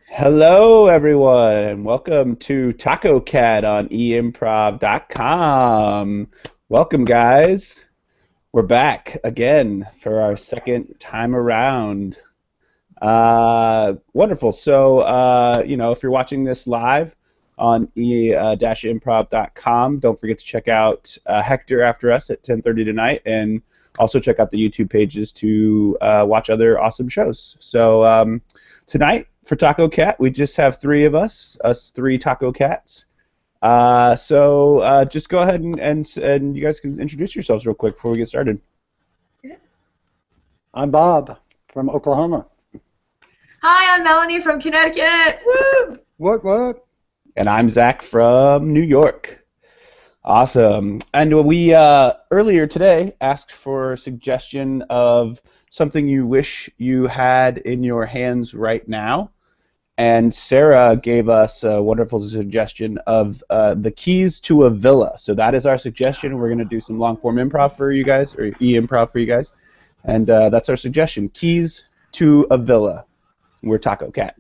Hello, everyone. Welcome to Taco Cat on E-Mprov.com. Welcome, guys. We're back again for our second time around. Wonderful. So, if you're watching this live on e-improv.com, don't forget to check out Hector after us at 10:30 tonight, and also check out the YouTube pages to watch other awesome shows. So, tonight for Taco Cat, we just have three of us three Taco Cats. So just go ahead and you guys can introduce yourselves real quick before we get started. I'm Bob from Oklahoma. Hi, I'm Melanie from Connecticut. Woo! What? And I'm Zach from New York. Awesome. And we earlier today asked for a suggestion of something you wish you had in your hands right now. And Sarah gave us a wonderful suggestion of the keys to a villa. So that is our suggestion. We're going to do some long-form improv for you guys, or e-improv for you guys. And that's our suggestion, keys to a villa. We're Taco Cat.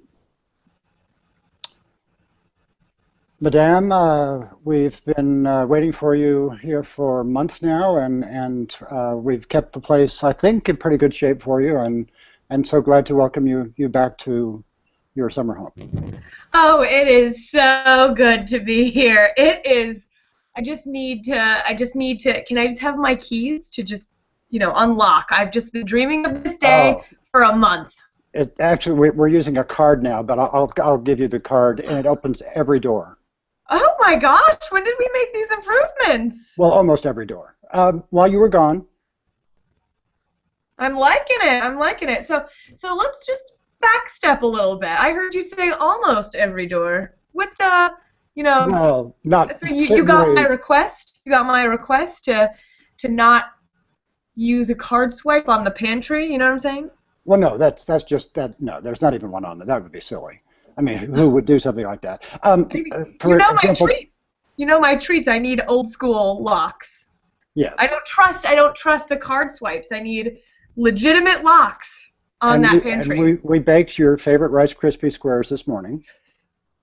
Madame, we've been waiting for you here for months now, and we've kept the place, I think, in pretty good shape for you, and I'm so glad to welcome you back to your summer home. Oh, it is so good to be here. It is. I just need to, can I just have my keys to just, unlock? I've just been dreaming of this day for a month. Actually, we're using a card now, but I'll give you the card, and it opens every door. Oh my gosh, when did we make these improvements? Well, almost every door. While you were gone. I'm liking it. So let's just backstep a little bit. I heard you say almost every door. What, Well, not so you got my request? You got my request to not use a card swipe on the pantry, you know what I'm saying? Well, no, that's just that. No, there's not even one on there. That would be silly. I mean, who would do something like that? For example, my treats. You know my treats. I need old school locks. Yes. I don't trust the card swipes. I need legitimate locks on that pantry. And we baked your favorite Rice Krispie squares this morning.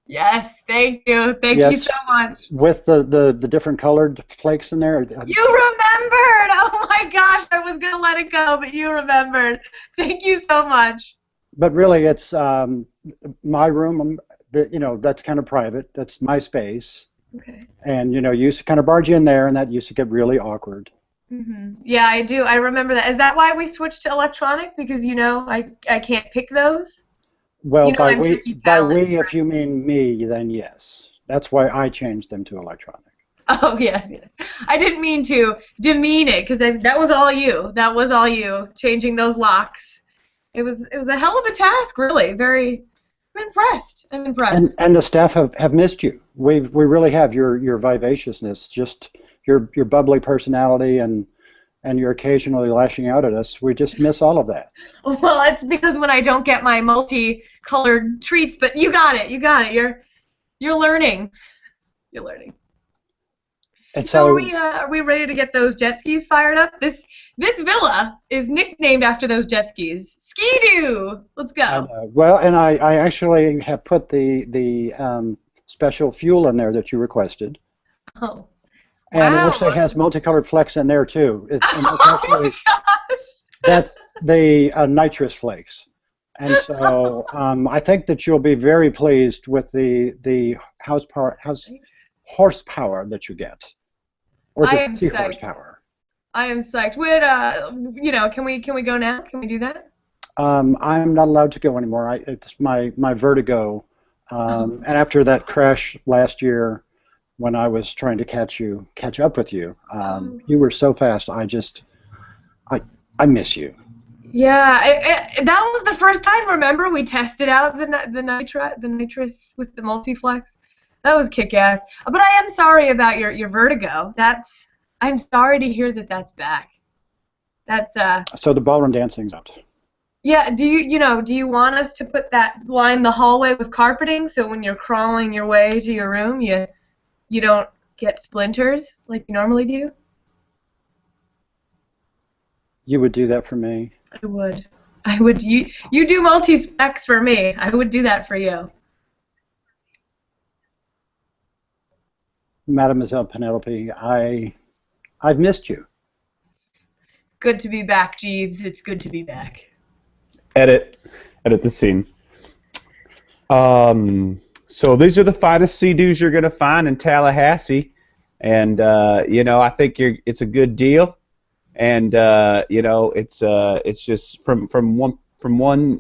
Yes, thank you. Thank you so much. With the different colored flakes in there. You remembered! Oh my gosh, I was gonna let it go, but you remembered. Thank you so much. But really, it's my room. That's kind of private. That's my space. Okay. And you used to kind of barge in there, and that used to get really awkward. Mm-hmm. Yeah, I do. I remember that. Is that why we switched to electronic? Because I can't pick those. Well, by we, if you mean me, then yes. That's why I changed them to electronic. Oh yes. I didn't mean to demean it, because that was all you. That was all you changing those locks. It was a hell of a task, really. I'm impressed. And the staff have missed you. We really have your vivaciousness, just your bubbly personality, and you're occasionally lashing out at us. We just miss all of that. Well, it's because when I don't get my multicolored treats, but you got it. You're learning. You're learning. And so are we ready to get those jet skis fired up? This villa is nicknamed after those jet skis. Ski-Doo! Let's go. Well, and I actually have put the special fuel in there that you requested. Oh. And wow. It looks like it has multicolored flecks in there too. My gosh! That's the nitrous flakes. And so I think that you'll be very pleased with the horsepower that you get. Or is it sea horsepower? I am psyched. Wait, can we go now? Can we do that? I'm not allowed to go anymore. It's my vertigo. And after that crash last year, when I was trying to catch up with you, you were so fast. I miss you. Yeah, that was the first time. Remember, we tested out the nitrous with the multiflex. That was kick-ass. But I am sorry about your vertigo. I'm sorry to hear that that's back. That's So the ballroom dancing's out. Yeah. Do you want us to line the hallway with carpeting so when you're crawling your way to your room, you don't get splinters like you normally do? You would do that for me? I would. I would. You do multi-specs for me. I would do that for you. Mademoiselle Penelope, I've missed you. Good to be back, Jeeves. It's good to be back. Edit the scene. So these are the finest Sea-Doos you're gonna find in Tallahassee, and I think it's a good deal, and it's just from one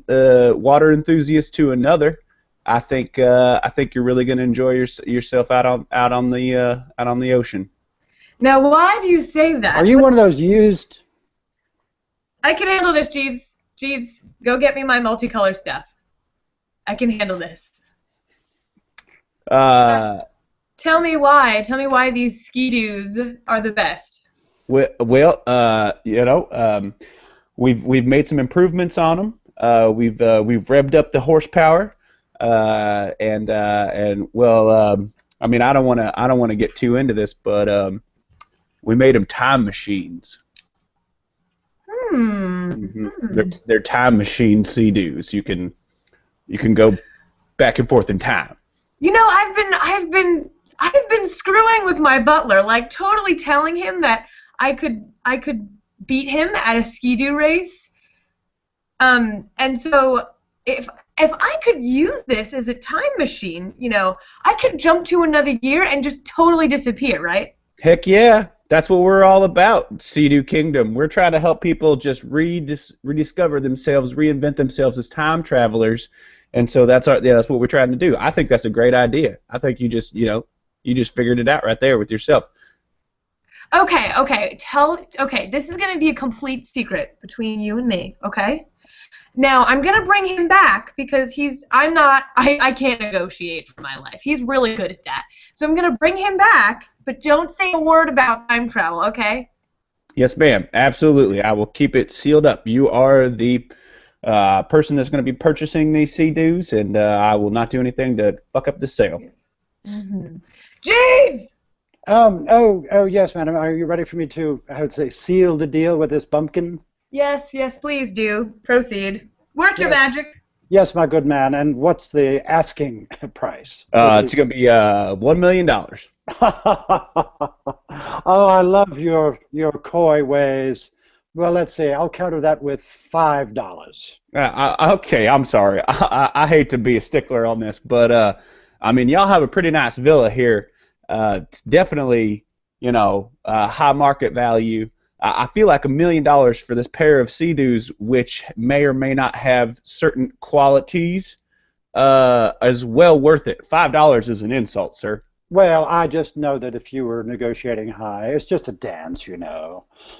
water enthusiast to another. I think you're really gonna enjoy yourself out on the ocean. Now, why do you say that? Are you one of those used? I can handle this, Jeeves. Jeeves, go get me my multicolor stuff. I can handle this. Tell me why. Tell me why these ski-doos are the best. Well, we've made some improvements on them. We've revved up the horsepower, and I mean, I don't want to get too into this, but we made them time machines. They're time machine Sea-Doos. You can go back and forth in time. You know, I've been screwing with my butler, like totally telling him that I could beat him at a ski-doo race. And so if I could use this as a time machine, I could jump to another year and just totally disappear, right? Heck yeah. That's what we're all about, Sea-Doo Kingdom. We're trying to help people just rediscover themselves, reinvent themselves as time travelers, and so that's what we're trying to do. I think that's a great idea. I think you just figured it out right there with yourself. Okay. This is gonna be a complete secret between you and me. Okay. Now I'm gonna bring him back because I can't negotiate for my life. He's really good at that. So I'm gonna bring him back, but don't say a word about time travel, okay? Yes, ma'am. Absolutely. I will keep it sealed up. You are the person that's going to be purchasing these Sea-Doos, and I will not do anything to fuck up the sale. Mm-hmm. Jeeves! Oh, yes, madam. Are you ready for me to, I would say, seal the deal with this bumpkin? Yes, please do. Proceed. Work your magic. Yes, my good man. And what's the asking price? It's going to be $1 million. Oh, I love your coy ways. Well, let's see. I'll counter that with $5. Okay, I'm sorry. I hate to be a stickler on this, but I mean, y'all have a pretty nice villa here. It's definitely, high market value. I feel like $1 million for this pair of Sea-Doos, which may or may not have certain qualities, is well worth it. $5 is an insult, sir. Well, I just know that if you were negotiating high, it's just a dance,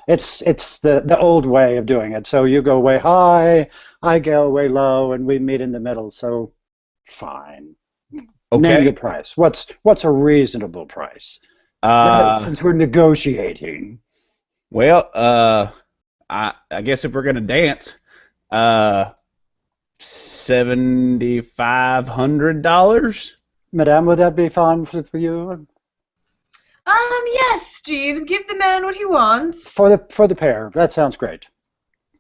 It's the old way of doing it. So you go way high, I go way low, and we meet in the middle. So, fine. Okay. Name the price. What's a reasonable price? Since we're negotiating. Well, I guess if we're gonna dance, $7,500. Madame, would that be fine for you? Yes, Jeeves. Give the man what he wants. For the pair. That sounds great.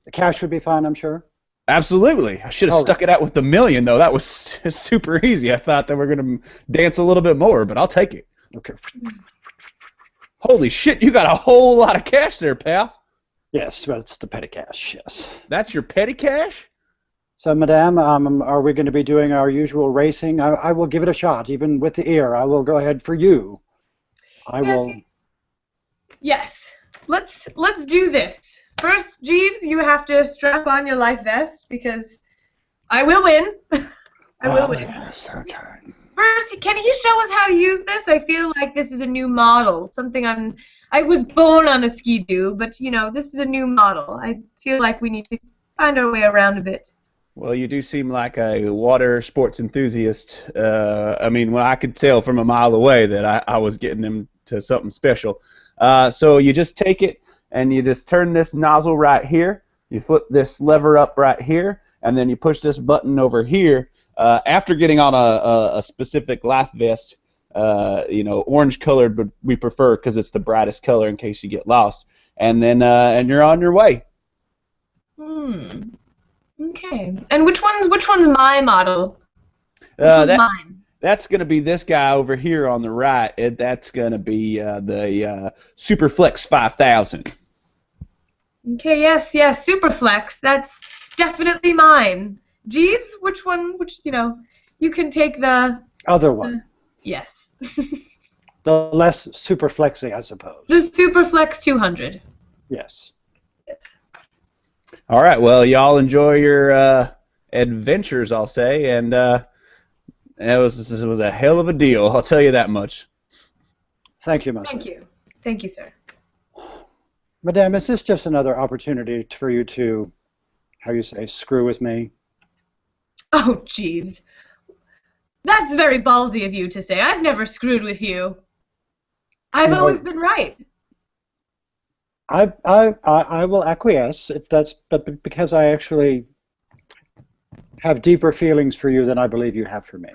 The cash would be fine, I'm sure. Absolutely. I should have stuck it out with the $1 million, though. That was super easy. I thought that we're gonna dance a little bit more, but I'll take it. Okay. Holy shit! You got a whole lot of cash there, pal. Yes, well, it's the petty cash. Yes. That's your petty cash? So, Madame, are we going to be doing our usual racing? I will give it a shot, even with the ear. I will go ahead for you. I will. Yes. Let's do this. First, Jeeves, you have to strap on your life vest because I will win. I will win. Yes, okay. First, can he show us how to use this? I feel like this is a new model. I was born on a ski-doo, but this is a new model. I feel like we need to find our way around a bit. Well, you do seem like a water sports enthusiast. I mean, well, I could tell from a mile away that I was getting him to something special. So you just take it and you just turn this nozzle right here. You flip this lever up right here, and then you push this button over here. After getting on a specific life vest, orange colored, but we prefer because it's the brightest color in case you get lost. And then and you're on your way. Okay. And which one's my model? Which Uh, one's that mine? that's gonna be this guy over here on the right. That's gonna be the Superflex 5000. Okay, yes, Superflex. That's definitely mine. Jeeves, which one? You can take Other one. the yes. The less super flexy, I suppose. The Superflex 200. Yes. Yes. All right. Well, y'all enjoy your adventures, I'll say, and it was a hell of a deal. I'll tell you that much. Thank you, monsieur. Thank you. Thank you, sir. Madame, is this just another opportunity for you to, how you say, screw with me? Oh, Jeeves. That's very ballsy of you to say. I've never screwed with you. I've No, always been right. I will acquiesce if that's, but because I actually have deeper feelings for you than I believe you have for me.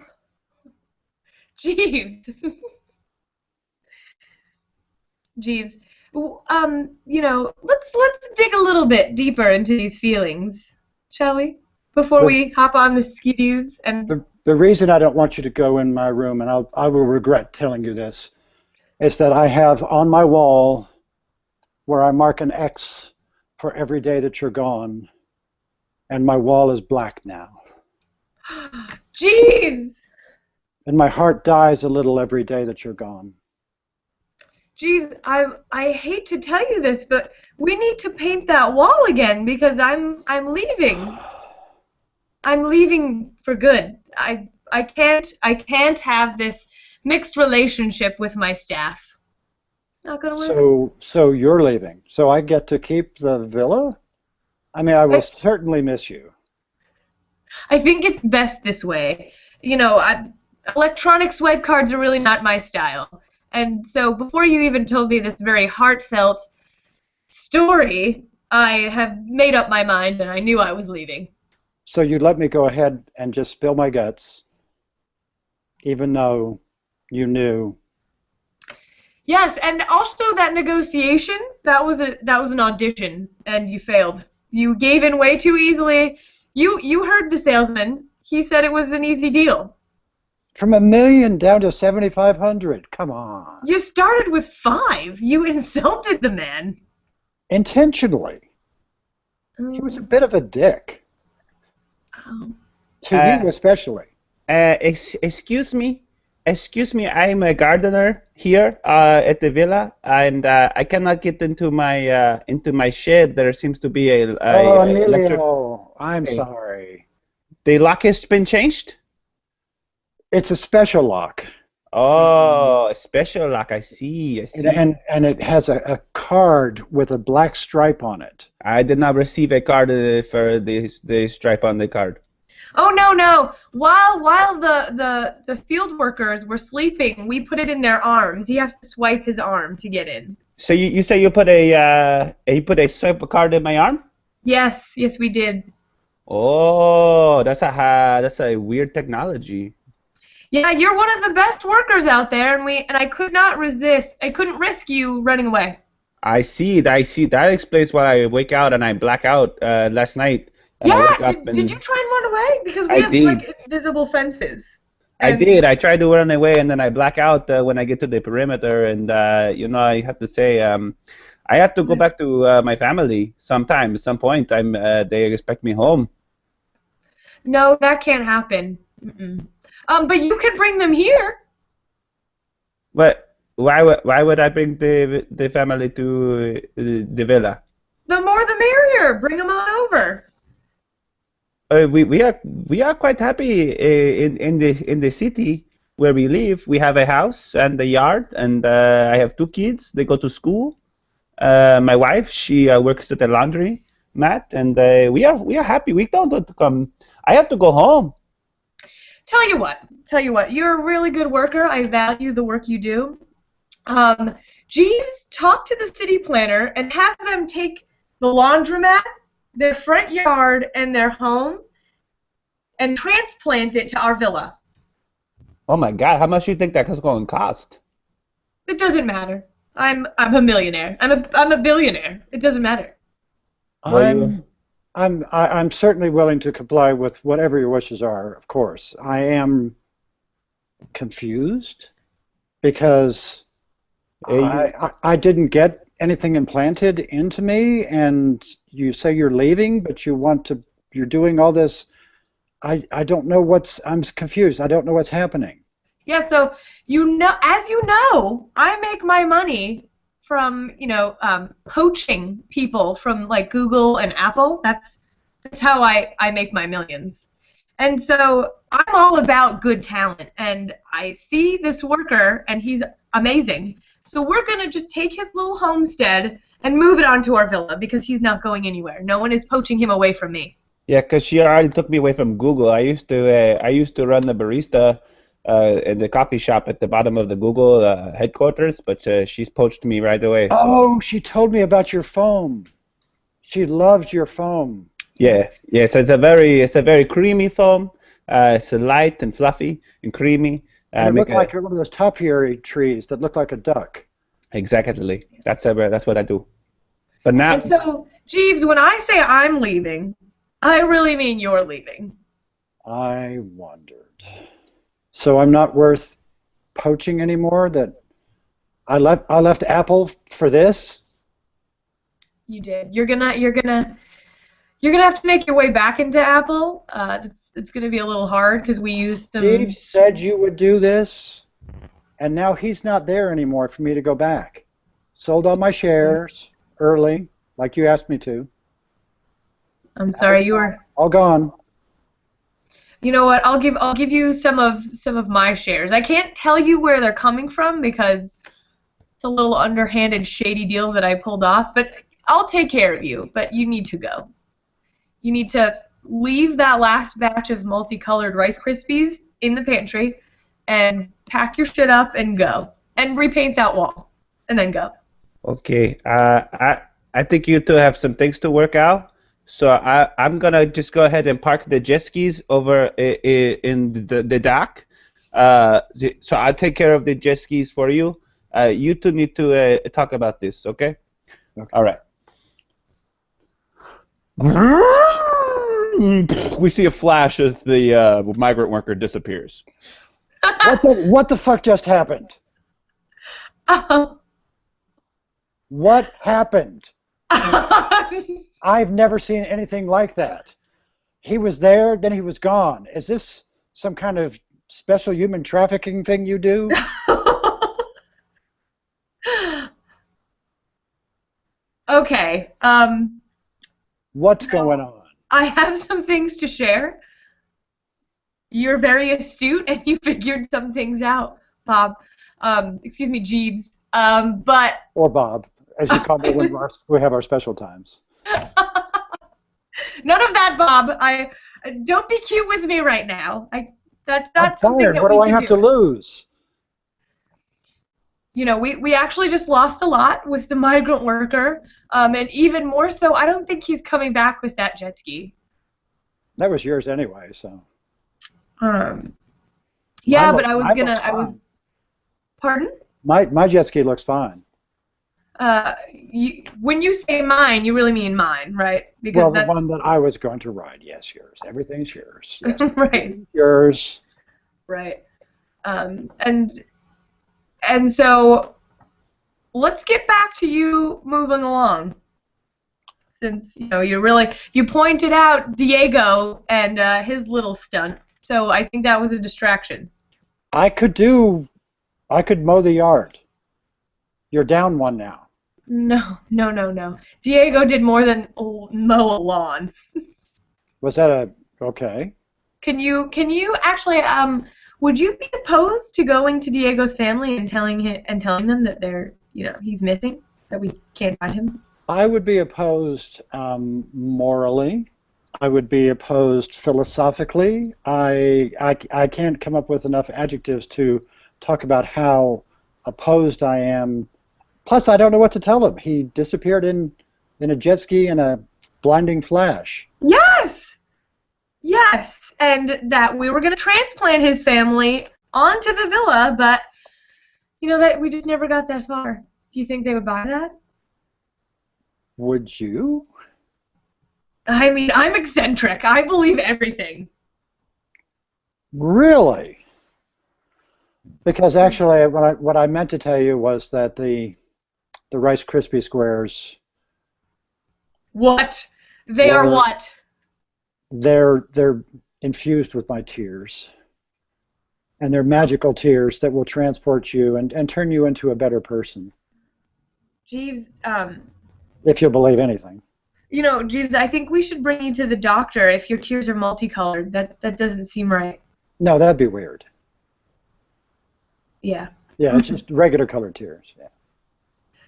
Jeeves. Jeeves. Let's dig a little bit deeper into these feelings, shall we? Before The, we hop on the skidoos and the reason I don't want you to go in my room, and I will regret telling you this, is that I have on my wall where I mark an X for every day that you're gone, and my wall is black now. Jeeves. And my heart dies a little every day that you're gone. Jeeves, I hate to tell you this, but we need to paint that wall again because I'm leaving. I'm leaving for good. I can't have this mixed relationship with my staff. Not gonna work. So you're leaving. So I get to keep the villa? I mean, I will I, certainly miss you. I think it's best this way. Electronic swipe cards are really not my style. And so before you even told me this very heartfelt story, I have made up my mind and I knew I was leaving. So you let me go ahead and just spill my guts, even though you knew. Yes, and also that negotiation, that was an audition and you failed. You gave in way too easily. You heard the salesman. He said it was an easy deal. From 1 million down to 7,500. Come on. You started with 5. You insulted the man. Intentionally. He was a bit of a dick. Oh. To Uh, you especially. Excuse me. Excuse me, I'm a gardener here at the villa, and I cannot get into my shed. There seems to be Oh, a electric. Emilio, I'm Okay. sorry. The lock has been changed. It's a special lock. Oh, a special lock. I see. I And, see. and it has a card with a black stripe on it. I did not receive a card for the stripe on the card. Oh no. While the field workers were sleeping, we put it in their arms. He has to swipe his arm to get in. So you say you put a swipe card in my arm? Yes, we did. Oh, that's a weird technology. Yeah, you're one of the best workers out there, and I could not resist. I couldn't risk you running away. I see. I see. That explains why I wake out and I black out last night, and I Yeah, wake up did you and try and run away? Because we I have did. like invisible fences. I And did. I tried to run away and then I black out when I get to the perimeter, and I have to say I have to go back to my family sometime. At some point, they expect me home. no, that can't happen. Mm-mm. But you could bring them here. But why would I bring the family to the villa? The more the merrier. Bring them on over. We are quite happy in the city where we live. We have a house and a yard, and I have 2 kids. They go to school. My wife, she works at the laundry mat, and we are happy. We don't want to come. I have to go home. Tell you what, you're a really good worker. I value the work you do. Jeeves, talk to the city planner and have them take the laundromat, their front yard, and their home and transplant it to our villa. Oh my God, how much do you think that is going to cost? It doesn't matter. I'm a millionaire. I'm a billionaire. It doesn't matter. Well, you I'm I'm certainly willing to comply with whatever your wishes are, of course. I am confused because You I didn't get anything implanted into me, and you say you're leaving, but you're doing all this. I don't know I'm confused. I don't know what's happening. Yeah, so as you know, I make my money from, poaching people from like Google and Apple. That's how I make my millions. And so I'm all about good talent, and I see this worker, and he's amazing. So we're gonna just take his little homestead and move it onto our villa because he's not going anywhere. No one is poaching him away from me. Yeah, because she already took me away from Google. I used to run the barista in the coffee shop at the bottom of the Google headquarters, but she's poached me right away. So Oh, she told me about your foam. She loved your foam. yeah, yes, it's a very creamy foam. It's light and fluffy and creamy. And it Make looked a like one of those topiary trees that looked like a duck. exactly. That's what I do. But And now, so, Jeeves, when I say I'm leaving, I really mean you're leaving. I wondered. So I'm not worth poaching anymore? That I left Apple for this? You did. You're gonna have to make your way back into Apple. It's gonna be a little hard because we used Steve some. said you would do this, and now he's not there anymore for me to go back. Sold all my shares early, like you asked me to. I'm Now it's sorry, you gone. were. All gone. You know what? I'll give you some of my shares. I can't tell you where they're coming from because it's a little underhanded, shady deal that I pulled off. But I'll take care of you. But you need to go. You need to leave that last batch of multicolored Rice Krispies in the pantry and pack your shit up and go. And repaint that wall. And then go. okay, I think you two have some things to work out. So I'm gonna just go ahead and park the jet skis over in the dock. So I'll take care of the jet skis for you. You two need to talk about this, okay? Okay. All right. We see a flash as the migrant worker disappears. What the fuck just happened? What happened? I've never seen anything like that. He was there, then he was gone. Is this some kind of special human trafficking thing you do? Okay. What's going on? I have some things to share. You're very astute and you figured some things out, Bob. Excuse me, Jeeves. But Or Bob, as you call me when we have our special times. none of that, Bob. I don't be cute with me right now. That's I'm not something tired. that What we do I can have do. to lose? You know, we actually just lost a lot with the migrant worker, and even more so, I don't think he's coming back with that jet ski. That was yours anyway, so. Yeah, Mine but I was mine gonna, looks I was, fine. pardon? My jet ski looks fine. When you say mine, you really mean mine, right? Because Well, the that's one that I was going to ride, yes, yours. Everything's yours. Yes, right, yours. right. And so let's get back to you moving along. Since you pointed out Diego and his little stunt, so I think that was a distraction. I could mow the yard. You're down one now. No, no, no, no. Diego did more than mow a lawn. Was that okay? Can you actually would you be opposed to going to Diego's family and telling them that he's missing, that we can't find him? I would be opposed morally. I would be opposed philosophically. I can't come up with enough adjectives to talk about how opposed I am. Plus, I don't know what to tell him. He disappeared in a jet ski in a blinding flash. Yes! Yes! And that we were going to transplant his family onto the villa, but, that we just never got that far. Do you think they would buy that? Would you? I mean, I'm eccentric. I believe everything. Really? Because actually, what I meant to tell you was that the Rice Krispie squares What? They are were what? they're infused with my tears, and they're magical tears that will transport you and turn you into a better person, Jeeves, if you'll believe anything. Jeeves, I think we should bring you to the doctor if your tears are multicolored. That doesn't seem right. No, that'd be weird. Yeah. Yeah, it's just regular colored tears. Yeah.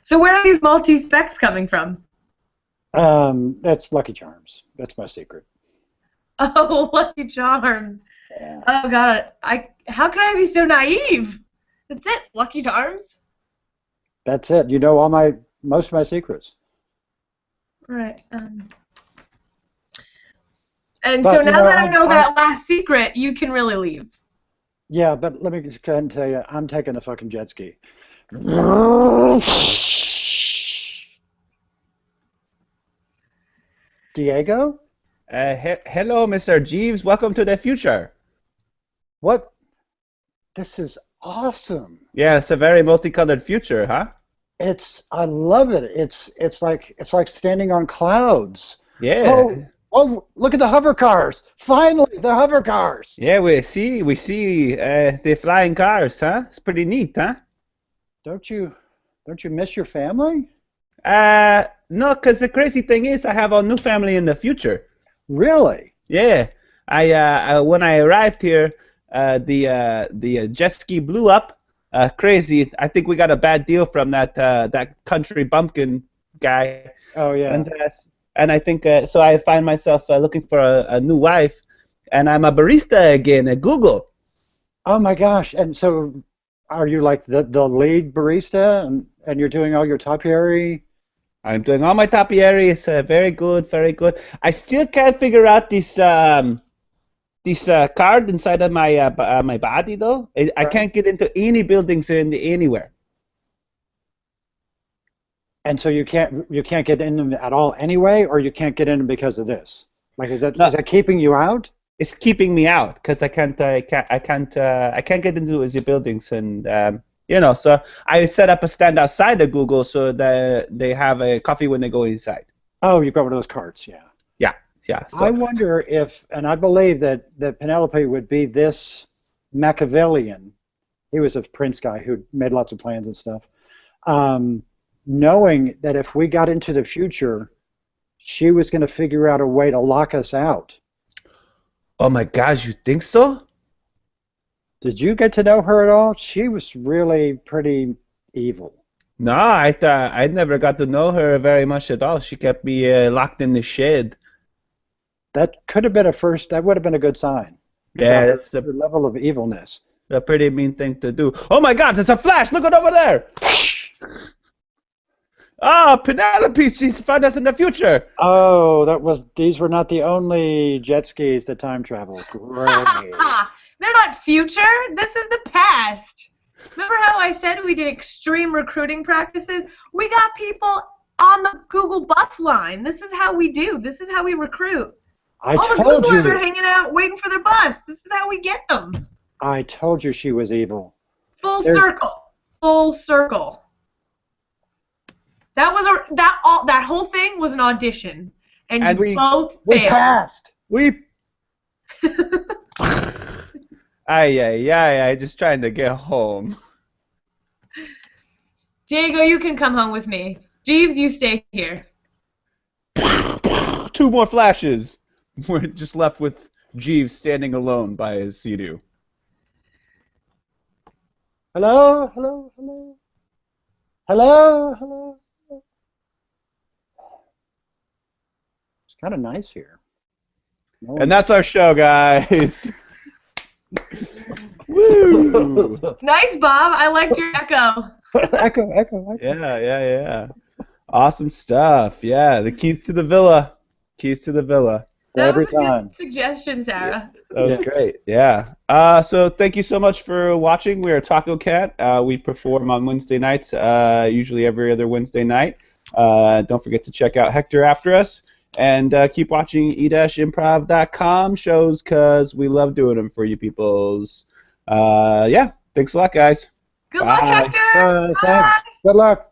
So where are these multi-specks coming from? That's Lucky Charms. That's my secret. Oh, Lucky Charms. Yeah. Oh God, how can I be so naive? That's it, Lucky Charms. That's it. You know most of my secrets. Right. And so But now that I know that last secret, you can really leave. Yeah, but let me just go ahead and tell you, I'm taking the fucking jet ski. Diego? Hello, Mr. Jeeves. Welcome to the future. What? This is awesome. Yeah, it's a very multicolored future, huh? I love it. It's like standing on clouds. Yeah. Oh, look at the hover cars. Finally, the hover cars. Yeah, we see the flying cars, huh? It's pretty neat, huh? Don't you miss your family? No, because the crazy thing is I have a new family in the future. Really? Yeah. When I arrived here, the jet ski blew up. Crazy. I think we got a bad deal from that country bumpkin guy. Oh yeah. And I think so. I find myself looking for a new wife, and I'm a barista again at Google. Oh my gosh! And so, are you like the lead barista, and you're doing all your topiary? I'm doing all my topiary. It's very good, very good. I still can't figure out this card inside of my body though. I can't get into any buildings anywhere. And so you can't get in them at all anyway, or you can't get in them because of this? Like is that keeping you out? It's keeping me out because I can't get into the buildings, and so I set up a stand outside of Google so that they have a coffee when they go inside. Oh, you've got one of those carts, yeah. Yeah. So. I wonder if, and I believe that Penelope would be this Machiavellian. He was a prince guy who made lots of plans and stuff. Knowing that if we got into the future, she was going to figure out a way to lock us out. Oh my gosh, you think so? Did you get to know her at all? She was really pretty evil. No, I never got to know her very much at all. She kept me locked in the shed. That could have been that would have been a good sign. Yeah, that's the level of evilness. A pretty mean thing to do. Oh my God, it's a flash! Look it over there! Ah, Penelope, she's found us in the future. Oh, these were not the only jet skis that time travel. Great. They're not future. This is the past. Remember how I said we did extreme recruiting practices? We got people on the Google bus line. This is how we do. This is how we recruit. All the Googlers are hanging out waiting for their bus. This is how we get them. I told you she was evil. Full circle. Full circle. That whole thing was an audition, and we both failed. We passed. I just trying to get home. Diego, you can come home with me. Jeeves, you stay here. 2 more flashes. We're just left with Jeeves standing alone by his Sea-Doo. Hello, hello, hello. Hello, hello. It's kind of nice here. And that's our show, guys. Woo! Nice, Bob. I liked your echo. Echo. Yeah. Awesome stuff. Yeah, the keys to the villa. Keys to the villa. That was a good suggestion, Sarah. That was great. Yeah. So thank you so much for watching. We are Taco Cat. We perform on Wednesday nights, usually every other Wednesday night. Don't forget to check out Hector after us. And keep watching e-improv.com shows because we love doing them for you peoples. Yeah, thanks a lot, guys. Good luck, Bye. Hector. Thanks. Good luck.